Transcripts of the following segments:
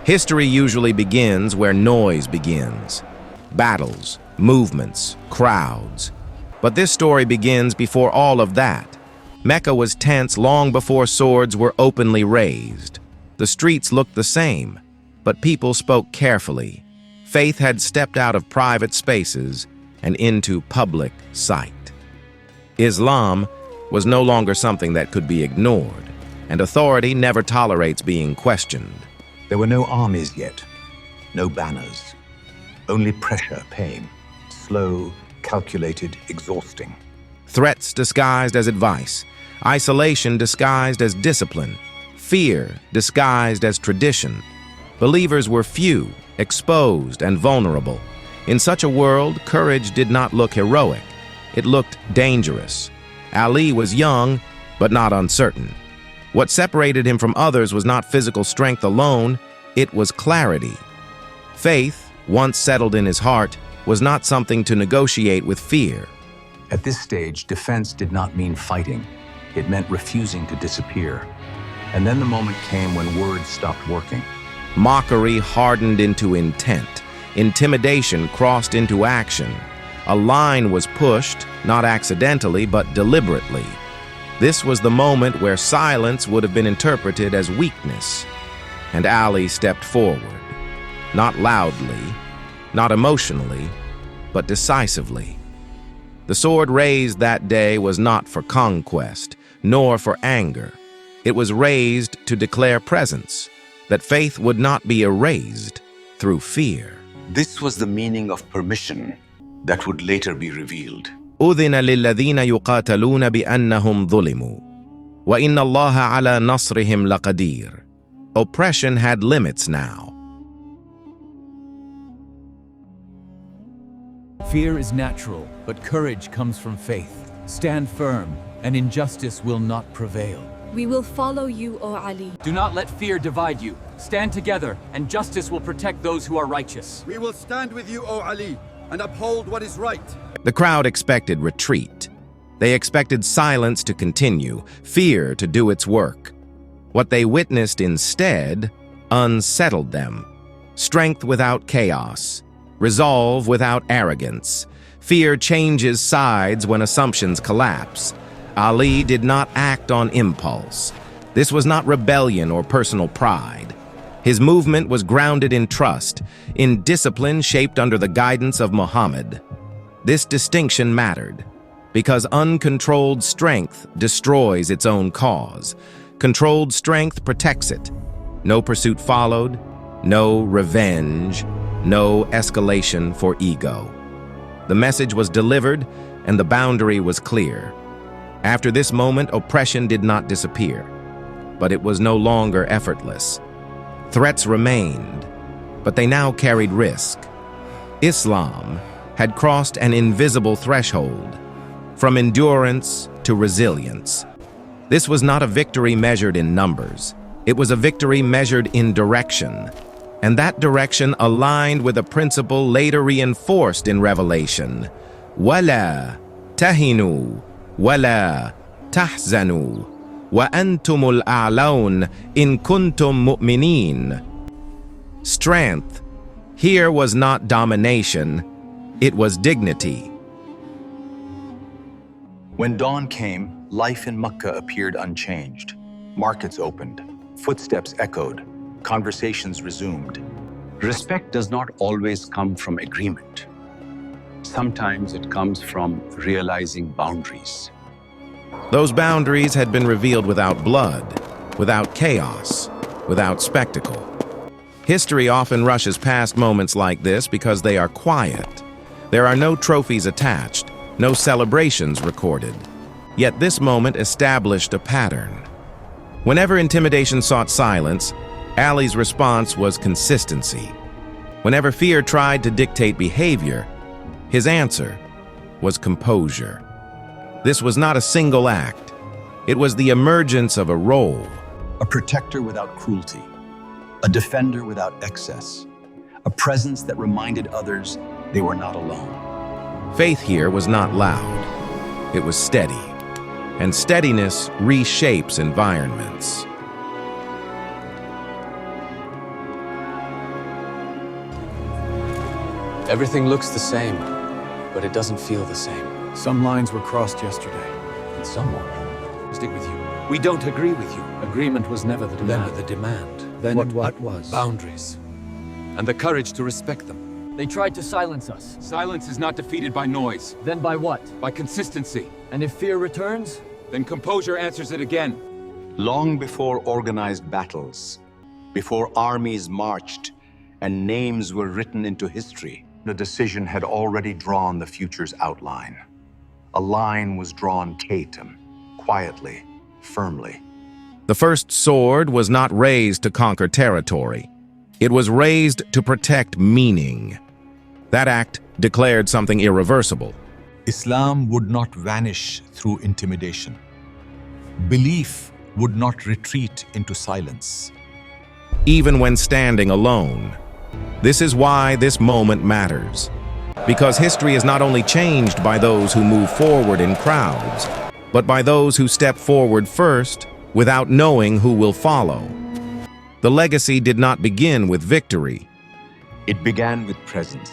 History usually begins where noise begins. Battles, movements, crowds. But this story begins before all of that. Mecca was tense long before swords were openly raised. The streets looked the same, but people spoke carefully. Faith had stepped out of private spaces and into public sight. Islam was no longer something that could be ignored, and authority never tolerates being questioned. There were no armies yet, no banners, only pressure, pain, slow, calculated, exhausting. Threats disguised as advice, isolation disguised as discipline, fear disguised as tradition. Believers were few, exposed, and vulnerable. In such a world, courage did not look heroic. It looked dangerous. Ali was young, but not uncertain. What separated him from others was not physical strength alone, it was clarity. Faith, once settled in his heart, was not something to negotiate with fear. At this stage, defense did not mean fighting. It meant refusing to disappear. And then the moment came when words stopped working. Mockery hardened into intent. Intimidation crossed into action. A line was pushed, not accidentally, but deliberately. This was the moment where silence would have been interpreted as weakness. And Ali stepped forward, not loudly, not emotionally, but decisively. The sword raised that day was not for conquest, nor for anger. It was raised to declare presence, that faith would not be erased through fear. This was the meaning of permission that would later be revealed. أذن للذين يقاتلون بأنهم ظلموا وإن الله على نصرهم لقدير. Oppression had limits now. Fear is natural, but courage comes from faith. Stand firm, and injustice will not prevail. We will follow you, O Ali. Do not let fear divide you. Stand together, and justice will protect those who are righteous. We will stand with you, O Ali, and uphold what is right. The crowd expected retreat. They expected silence to continue, fear to do its work. What they witnessed instead unsettled them. Strength without chaos, resolve without arrogance. Fear changes sides when assumptions collapse. Ali did not act on impulse. This was not rebellion or personal pride. His movement was grounded in trust, in discipline shaped under the guidance of Muhammad. This distinction mattered, because uncontrolled strength destroys its own cause. Controlled strength protects it. No pursuit followed, no revenge, no escalation for ego. The message was delivered, and the boundary was clear. After this moment, oppression did not disappear, but it was no longer effortless. Threats remained, but they now carried risk. Islam had crossed an invisible threshold, from endurance to resilience. This was not a victory measured in numbers. It was a victory measured in direction, and that direction aligned with a principle later reinforced in Revelation. وَلَا تَهِنُوا وَلَا تَحْزَنُوا وَأَنْتُمُ الْأَعْلَوْنَ إِن كُنْتُم مُؤْمِنِينَ. Strength here was not domination, it was dignity. When dawn came, life in Makkah appeared unchanged. Markets opened, footsteps echoed, conversations resumed. Respect does not always come from agreement. Sometimes it comes from realizing boundaries. Those boundaries had been revealed without blood, without chaos, without spectacle. History often rushes past moments like this because they are quiet. There are no trophies attached, no celebrations recorded. Yet this moment established a pattern. Whenever intimidation sought silence, Ali's response was consistency. Whenever fear tried to dictate behavior, his answer was composure. This was not a single act. It was the emergence of a role. A protector without cruelty, a defender without excess, a presence that reminded others they were not alone. Faith here was not loud. It was steady. And steadiness reshapes environments. Everything looks the same, but it doesn't feel the same. Some lines were crossed yesterday. And someone. Stick with you. We don't agree with you. Agreement was never the demand. Never the demand. Then what was? Boundaries. And the courage to respect them. They tried to silence us. Silence is not defeated by noise, Then by what? by consistency. And if fear returns? Then composure answers it again. Long before organized battles, before armies marched and names were written into history, the decision had already drawn the future's outline. A line was drawn tatum, quietly, firmly. The first sword was not raised to conquer territory. It was raised to protect meaning. That act declared something irreversible. Islam would not vanish through intimidation. Belief would not retreat into silence. Even when standing alone. This is why this moment matters. Because history is not only changed by those who move forward in crowds, but by those who step forward first without knowing who will follow. The legacy did not begin with victory. It began with presence.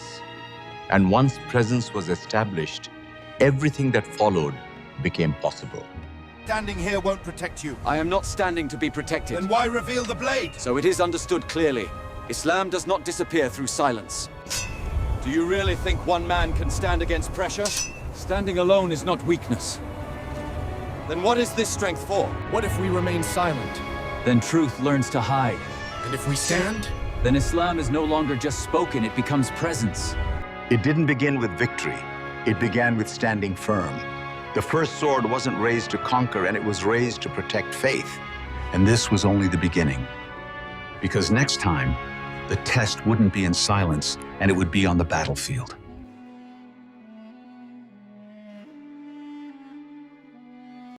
And once presence was established, everything that followed became possible. Standing here won't protect you. I am not standing to be protected. Then why reveal the blade? So it is understood clearly. Islam does not disappear through silence. Do you really think one man can stand against pressure? Standing alone is not weakness. Then what is this strength for? What if we remain silent? Then truth learns to hide. And if we stand? Then Islam is no longer just spoken, it becomes presence. It didn't begin with victory. It began with standing firm. The first sword wasn't raised to conquer, and it was raised to protect faith. And this was only the beginning. Because next time, the test wouldn't be in silence, and it would be on the battlefield.